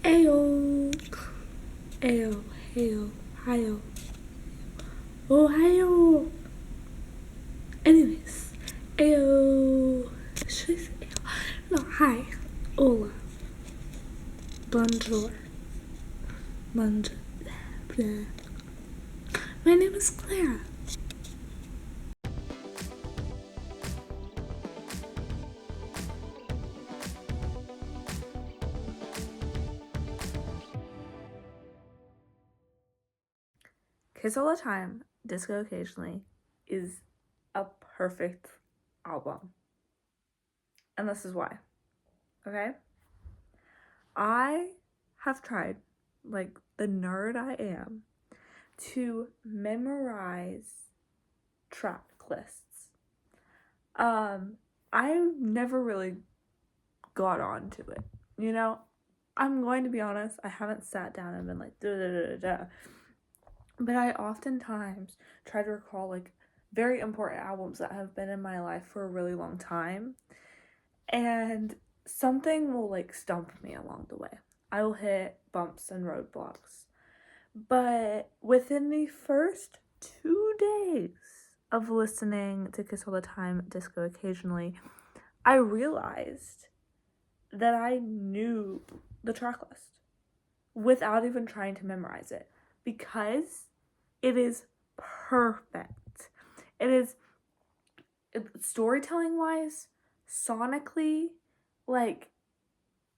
Ayo, ayo, hayo, hayo, Ohio. Anyways, ayo. Should I say ayo? No, hi. Hola. Bonjour. Bonjour. My name is Clara. Kiss All the Time, Disco Occasionally is a perfect album. And this is why. Okay? I have tried, like the nerd I am, to memorize track lists. I never really got onto it. You know, I'm going to be honest, I haven't sat down and been like, da da da da da. But I oftentimes try to recall like very important albums that have been in my life for a really long time. And something will like stump me along the way. I will hit bumps and roadblocks. But within the first 2 days of listening to Kiss All the Time, Disco Occasionally, I realized that I knew the track list without even trying to memorize it because it is perfect. It is storytelling wise, sonically, like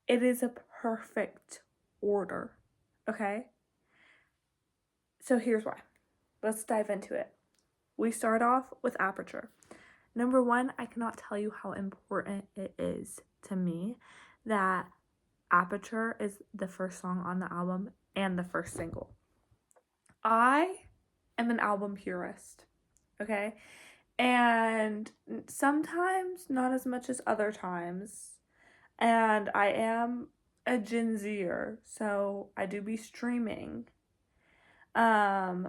it is a perfect order. Okay? So here's why. Let's dive into it. We start off with Aperture. Number one, I cannot tell you how important it is to me that Aperture is the first song on the album and the first single. I am an album purist, okay? And sometimes, not as much as other times. And I am a Gen Zer, so I do be streaming. But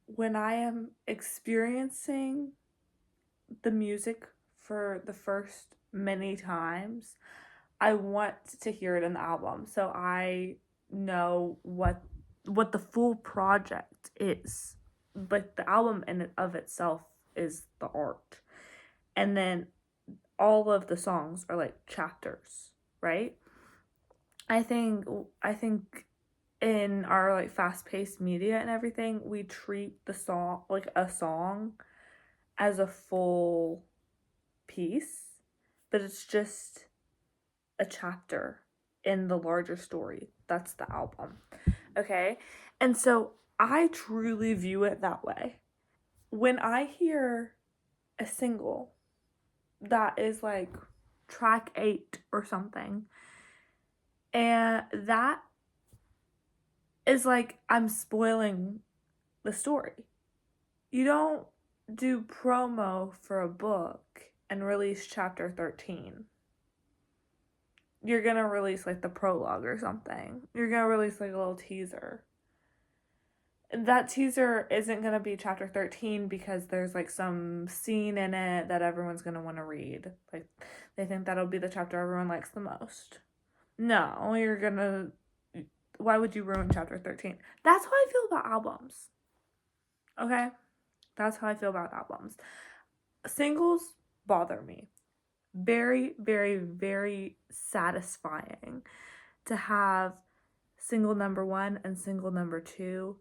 when I am experiencing the music for the first many times, I want to hear it in the album so I know what the full project is. Like the album in of itself is the art. And then all of the songs are like chapters, right? I think in our like fast-paced media and everything, we treat the song like a song as a full piece, but it's just a chapter in the larger story. That's the album. Okay? And so I truly view it that way. When I hear a single that is like track 8 or something, and that is like I'm spoiling the story. You don't do promo for a book and release chapter 13. You're gonna release like the prologue or something. You're gonna release like a little teaser. That teaser isn't gonna be chapter 13 because there's like some scene in it that everyone's gonna want to read. Like they think that'll be the chapter everyone likes the most. No, you're gonna. Why would you ruin chapter 13? That's how I feel about albums. Okay? That's how I feel about albums. Singles bother me. Very, very, very satisfying to have single number 1 and single number 2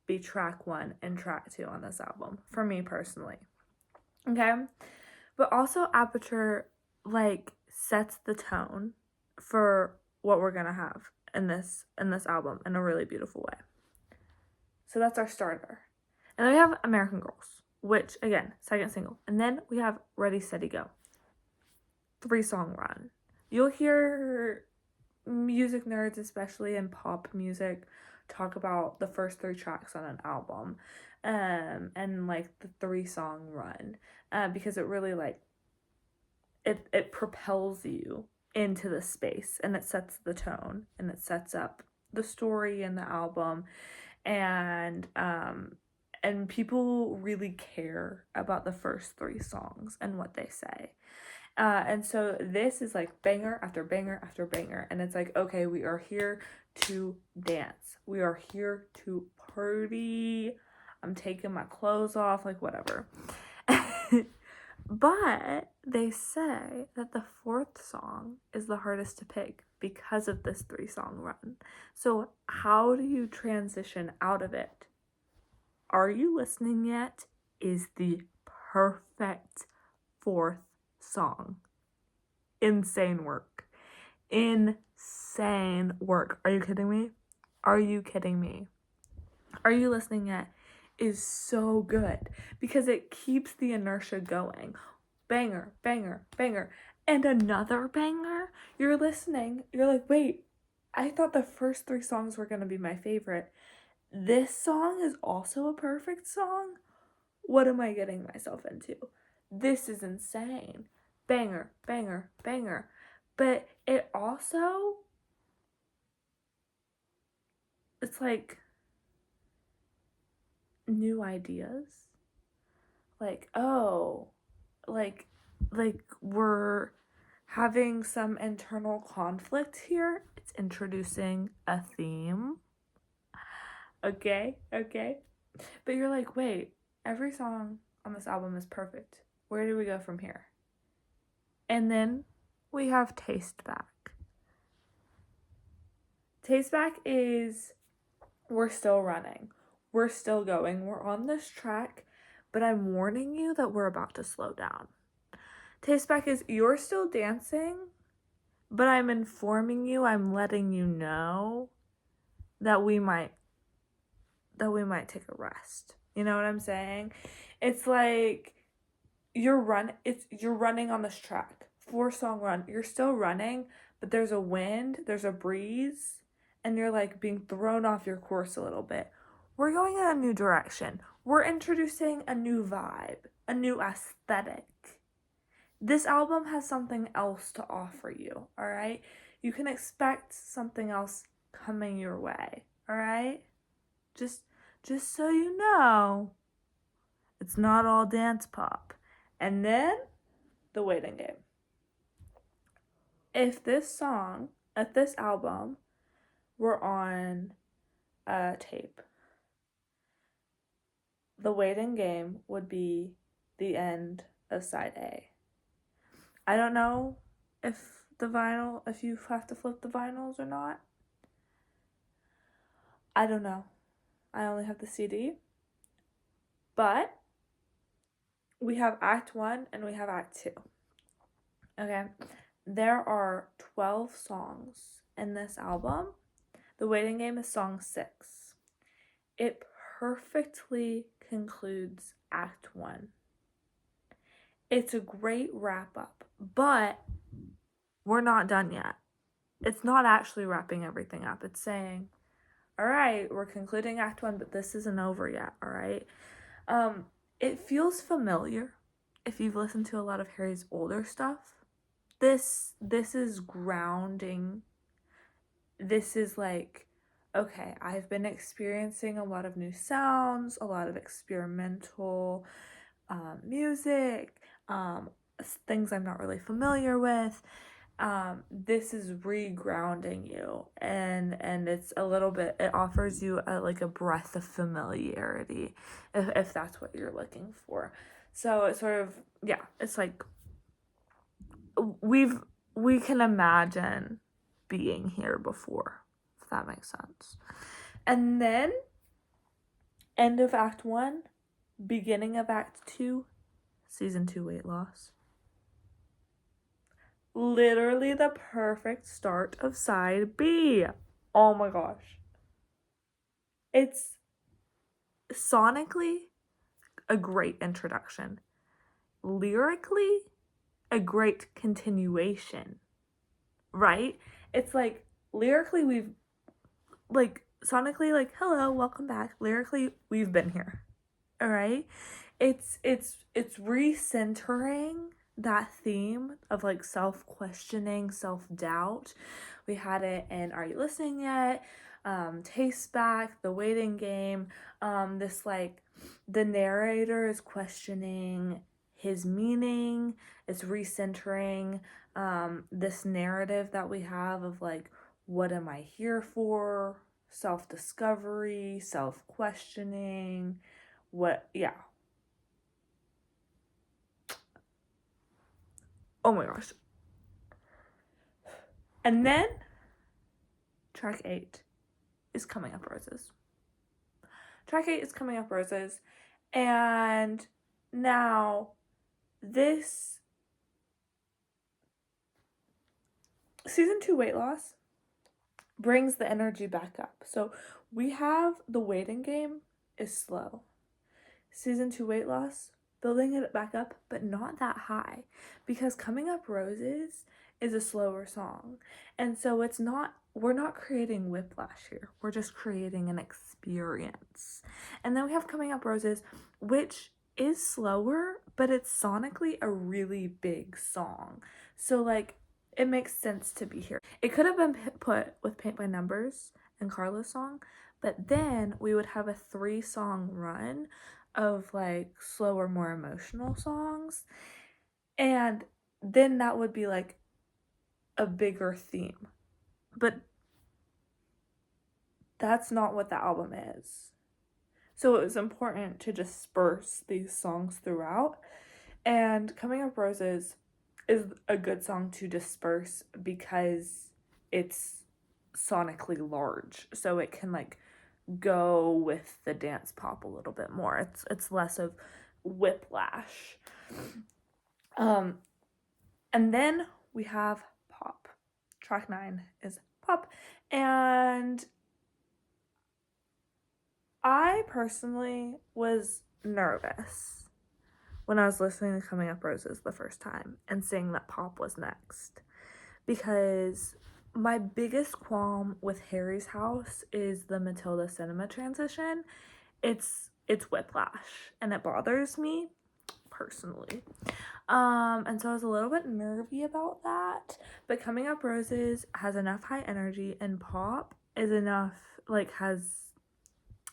be track 1 and track 2 on this album, for me personally. Okay? But also Aperture like sets the tone for what we're gonna have in this album in a really beautiful way. So that's our starter. And then we have American Girls, which again, second single. And then we have Ready Steady Go. 3-song run. You'll hear music nerds, especially in pop music, talk about the first 3 tracks on an album, and like the 3-song run, because it really like it propels you into the space and it sets the tone and it sets up the story in the album, and people really care about the first 3 songs and what they say. And so this is like banger after banger after banger. And it's like, okay, we are here to dance. We are here to party. I'm taking my clothes off, like whatever. But they say that the fourth song is the hardest to pick because of this 3-song run. So, how do you transition out of it? Are You Listening Yet is the perfect fourth song. Insane work. Insane work. Are you kidding me? Are you kidding me? Are You Listening Yet is so good because it keeps the inertia going. Banger, banger, banger. And another banger. You're listening. You're like, wait, I thought the first 3 songs were going to be my favorite. This song is also a perfect song? What am I getting myself into? This is insane. Banger, banger, banger. But it also, it's like new ideas. Like, oh, like we're having some internal conflict here. It's introducing a theme. Okay. But you're like, wait, every song on this album is perfect. Where do we go from here? And then we have Taste Back. Taste Back is, we're still running. We're still going. We're on this track, but I'm warning you that we're about to slow down. Taste Back is, you're still dancing, but I'm informing you, I'm letting you know that we might take a rest. You know what I'm saying? It's like you're running on this track. 4-song run. You're still running, but there's a wind, there's a breeze, and you're like being thrown off your course a little bit. We're going in a new direction. We're introducing a new vibe, a new aesthetic. This album has something else to offer you, all right? You can expect something else coming your way, all right? Just so you know, it's not all dance pop. And then The Waiting Game. If this album were on a tape, The Waiting Game would be the end of side A. I don't know if you have to flip the vinyls or not. I don't know. I only have the CD. But we have Act 1 and we have Act 2. Okay. There are 12 songs in this album. The Waiting Game is song 6. It perfectly concludes Act 1. It's a great wrap up, but we're not done yet. It's not actually wrapping everything up. It's saying, all right, we're concluding Act 1, but this isn't over yet, all right? It feels familiar if you've listened to a lot of Harry's older stuff. This is grounding. This is like, okay, I've been experiencing a lot of new sounds, a lot of experimental music, things I'm not really familiar with. This is re-grounding you, and it's a little bit, it offers you like a breath of familiarity, if that's what you're looking for. So it's sort of, yeah, it's like we can imagine being here before, if that makes sense. And then end of Act 1, beginning of Act 2, Season 2 weight loss. Literally the perfect start of side B. Oh my gosh. It's sonically a great introduction. Lyrically, a great continuation. Right? It's like, lyrically, we've, like, sonically, like, hello, welcome back. Lyrically, we've been here. All right? It's recentering that theme of like self-questioning, self-doubt. We had it in Are You Listening Yet? Taste Back, The Waiting Game. This like, the narrator is questioning his meaning. It's recentering this narrative that we have of like, what am I here for? Self-discovery, self-questioning. Yeah. Oh my gosh. And then track 8 is Coming Up Roses. Track 8 is Coming Up Roses. And now this season 2 weight loss brings the energy back up. So we have the waiting game is slow. Season 2 weight loss, building it back up, but not that high, because Coming Up Roses is a slower song. And so we're not creating whiplash here. We're just creating an experience. And then we have Coming Up Roses, which is slower, but it's sonically a really big song. So like, it makes sense to be here. It could have been put with Paint by Numbers and Carla's song, but then we would have a 3-song run of like slower, more emotional songs, and then that would be like a bigger theme. But that's not what the album is. So it was important to disperse these songs throughout, and Coming Up Roses is a good song to disperse because it's sonically large, so it can like go with the dance pop a little bit more. It's less of whiplash. And then we have pop. Track 9 is pop, and I personally was nervous when I was listening to Coming Up Roses the first time and seeing that pop was next, because my biggest qualm with Harry's House is the Matilda Cinema transition. It's whiplash, and it bothers me personally. And so I was a little bit nervy about that. But Coming Up Roses has enough high energy, and pop is enough, like, has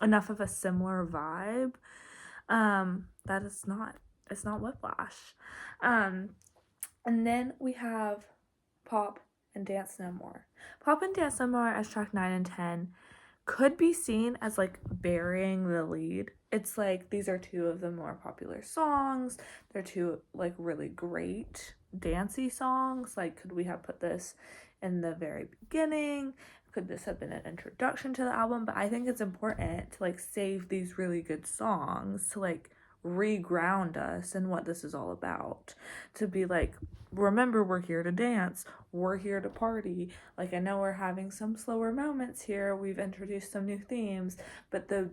enough of a similar vibe. That it's not whiplash. And then we have Pop and Dance No More. Pop and Dance No More as track 9 and 10 could be seen as like burying the lead. It's like these are 2 of the more popular songs. They're 2 like really great dancey songs. Like, could we have put this in the very beginning? Could this have been an introduction to the album? But I think it's important to like save these really good songs to like reground us in what this is all about, to be like, remember, we're here to dance, we're here to party. Like, I know we're having some slower moments here, we've introduced some new themes, but the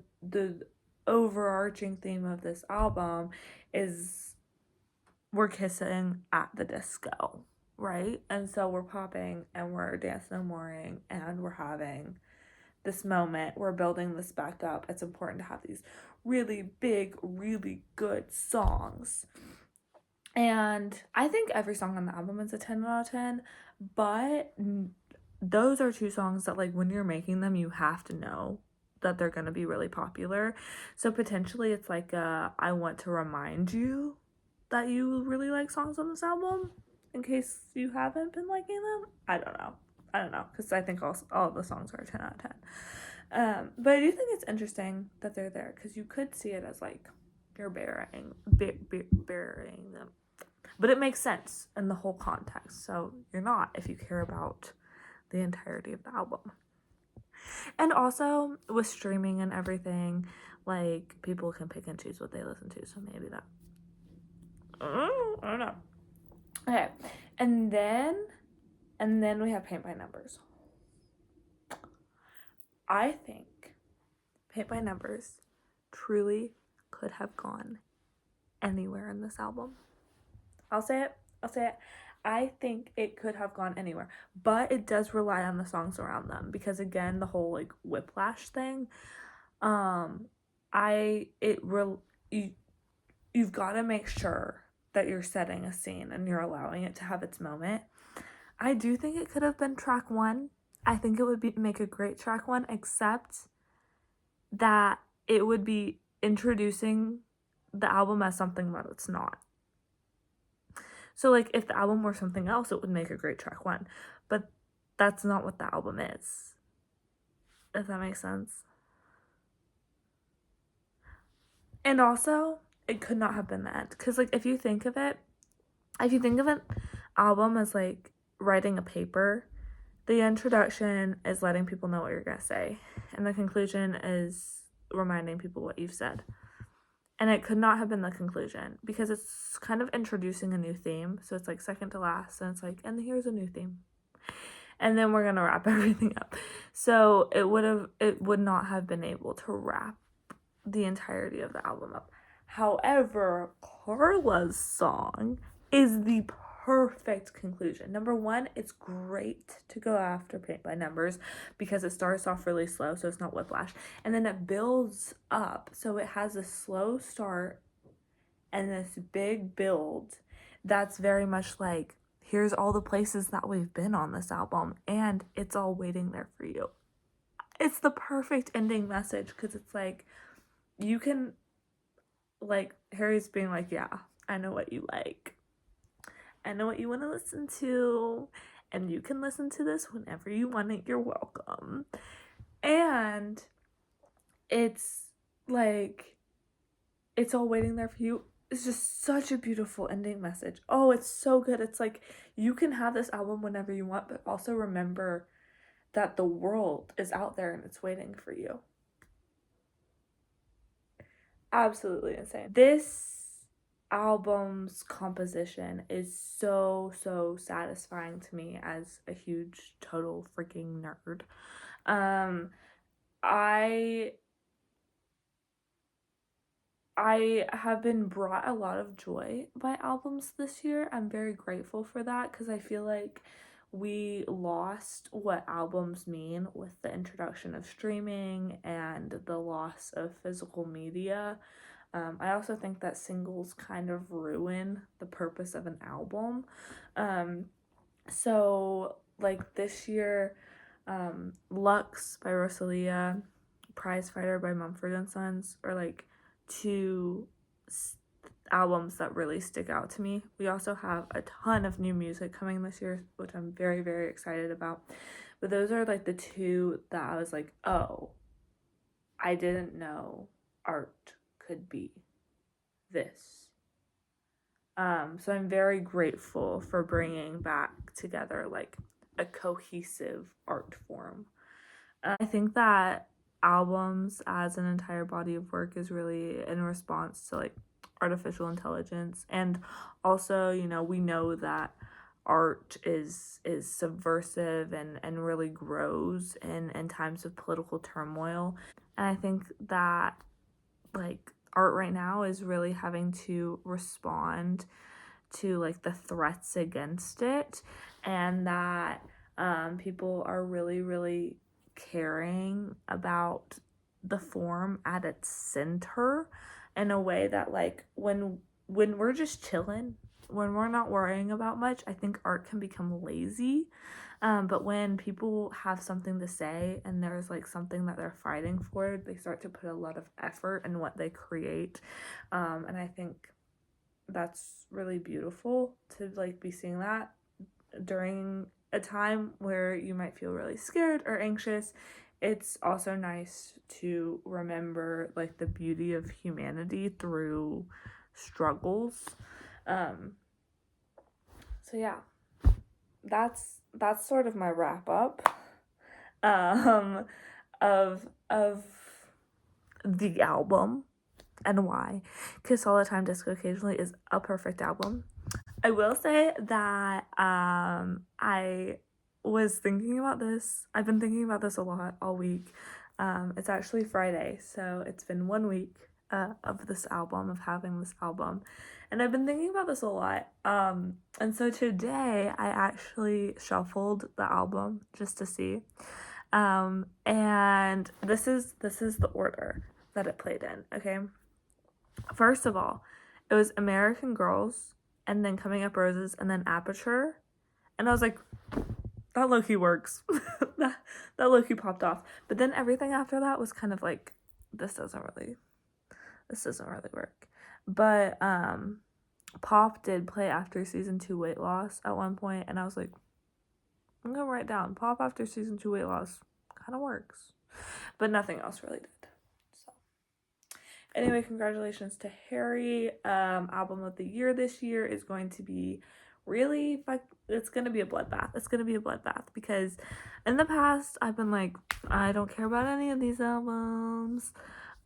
overarching theme of this album is we're kissing at the disco, right? And so we're popping and we're dance no moreing and we're having this moment, we're building this back up. It's important to have these really big, really good songs. And I think every song on the album is a 10 out of 10, but those are 2 songs that like when you're making them, you have to know that they're going to be really popular. So potentially it's like I want to remind you that you really like songs on this album in case you haven't been liking them. I don't know, because I think all the songs are 10 out of 10. But I do think it's interesting that they're there, because you could see it as like you're burying them. But it makes sense in the whole context, so you're not if you care about the entirety of the album. And also, with streaming and everything, like, people can pick and choose what they listen to, so maybe that... I don't know. Okay, and then we have Paint by Numbers. I think Paint by Numbers truly could have gone anywhere in this album. I'll say it. I think it could have gone anywhere, but it does rely on the songs around them, because again, the whole like whiplash thing, you've got to make sure that you're setting a scene and you're allowing it to have its moment. I do think it could have been track 1. I think it would make a great track 1, except that it would be introducing the album as something that it's not. So, like, if the album were something else, it would make a great track one. But that's not what the album is. If that makes sense. And also, it could not have been the end. Because, like, if you think of an album as, like, writing a paper, the introduction is letting people know what you're going to say. And the conclusion is reminding people what you've said. And it could not have been the conclusion because it's kind of introducing a new theme. So it's like second to last, and it's like, and here's a new theme. And then we're going to wrap everything up. So it would not have been able to wrap the entirety of the album up. However, Carla's song is the perfect conclusion. Number one, it's great to go after Paint by Numbers because it starts off really slow, so it's not whiplash. And then it builds up, so it has a slow start and this big build that's very much like, here's all the places that we've been on this album, and it's all waiting there for you. It's the perfect ending message because it's like, you can, like, Harry's being like, yeah, I know what you like. I know what you want to listen to, and you can listen to this whenever you want it. You're welcome. And it's like, it's all waiting there for you. It's just such a beautiful ending message. Oh, it's so good. It's like, you can have this album whenever you want, but also remember that the world is out there and it's waiting for you. Absolutely insane. This album's composition is so satisfying to me as a huge total freaking nerd. I have been brought a lot of joy by albums this year. I'm very grateful for that because I feel like we lost what albums mean with the introduction of streaming and the loss of physical media. I also think that singles kind of ruin the purpose of an album. So, like this year, Lux by Rosalia, Prize Fighter by Mumford & Sons are like two albums that really stick out to me. We also have a ton of new music coming this year, which I'm very excited about. But those are like the two that I was like, oh, I didn't know art could be this. So I'm very grateful for bringing back together like a cohesive art form. I think that albums as an entire body of work is really in response to like artificial intelligence, and also, you know, we know that art is subversive and really grows in times of political turmoil. And I think that like art right now is really having to respond to like the threats against it, and that people are really caring about the form at its center in a way that like when we're just chilling, when we're not worrying about much, I think art can become lazy. But when people have something to say and there's like something that they're fighting for, they start to put a lot of effort in what they create. And I think that's really beautiful to like be seeing that during a time where you might feel really scared or anxious. It's also nice to remember like the beauty of humanity through struggles. So yeah, that's sort of my wrap up of the album and why Kiss All the Time Disco Occasionally is a perfect album. I will say that I was thinking about this. I've been thinking about this a lot all week. It's actually Friday, so it's been 1 week of this album, of having this album. And I've been thinking about this a lot. And so today I actually shuffled the album just to see. And this is the order that it played in, okay? First of all, it was American Girls, and then Coming Up Roses, and then Aperture. And I was like, that low-key works. that low-key popped off. But then everything after that was kind of like, this doesn't really work. But Pop did play after season 2 weight loss at one point, and I was like, I'm gonna write down Pop after season 2 weight loss kind of works, but nothing else really did. So anyway, congratulations to Harry. Album of the year this year is going to be really it's gonna be a bloodbath. It's gonna be a bloodbath because in the past I've been like, I don't care about any of these albums.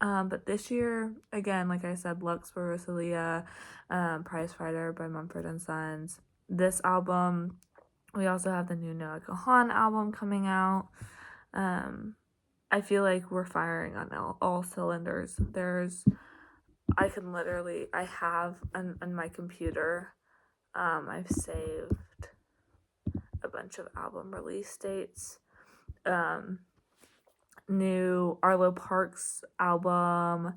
But this year, again, like I said, Lux by Rosalia, Prize Fighter by Mumford & Sons. This album, we also have the new Noah Kahan album coming out. I feel like we're firing on all cylinders. I have on my computer, I've saved a bunch of album release dates. New Arlo Parks album,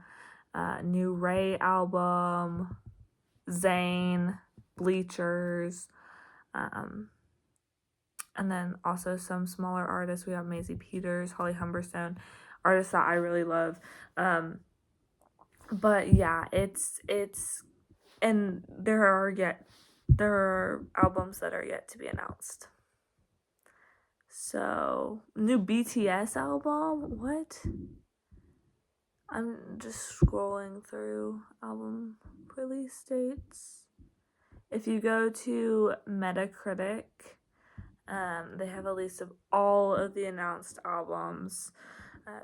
new Ray album, Zayn, Bleachers, and then also some smaller artists. We have Maisie Peters, Holly Humberstone, artists that I really love. But yeah, it's and there are albums that are yet to be announced. So, new BTS album? What? I'm just scrolling through album release dates. If you go to Metacritic, they have a list of all of the announced albums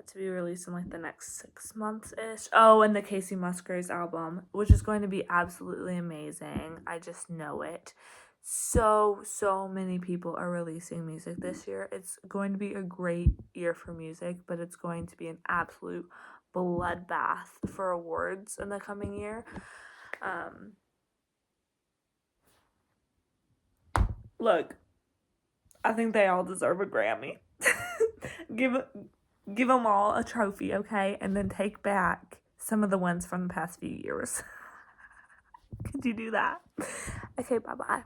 to be released in like the next 6 months-ish. Oh, and the Casey Musgraves album, which is going to be absolutely amazing. I just know it. So many people are releasing music this year. It's going to be a great year for music, but it's going to be an absolute bloodbath for awards in the coming year. Look, I think they all deserve a Grammy. Give them all a trophy, okay? And then take back some of the ones from the past few years. Could you do that? Okay, bye-bye.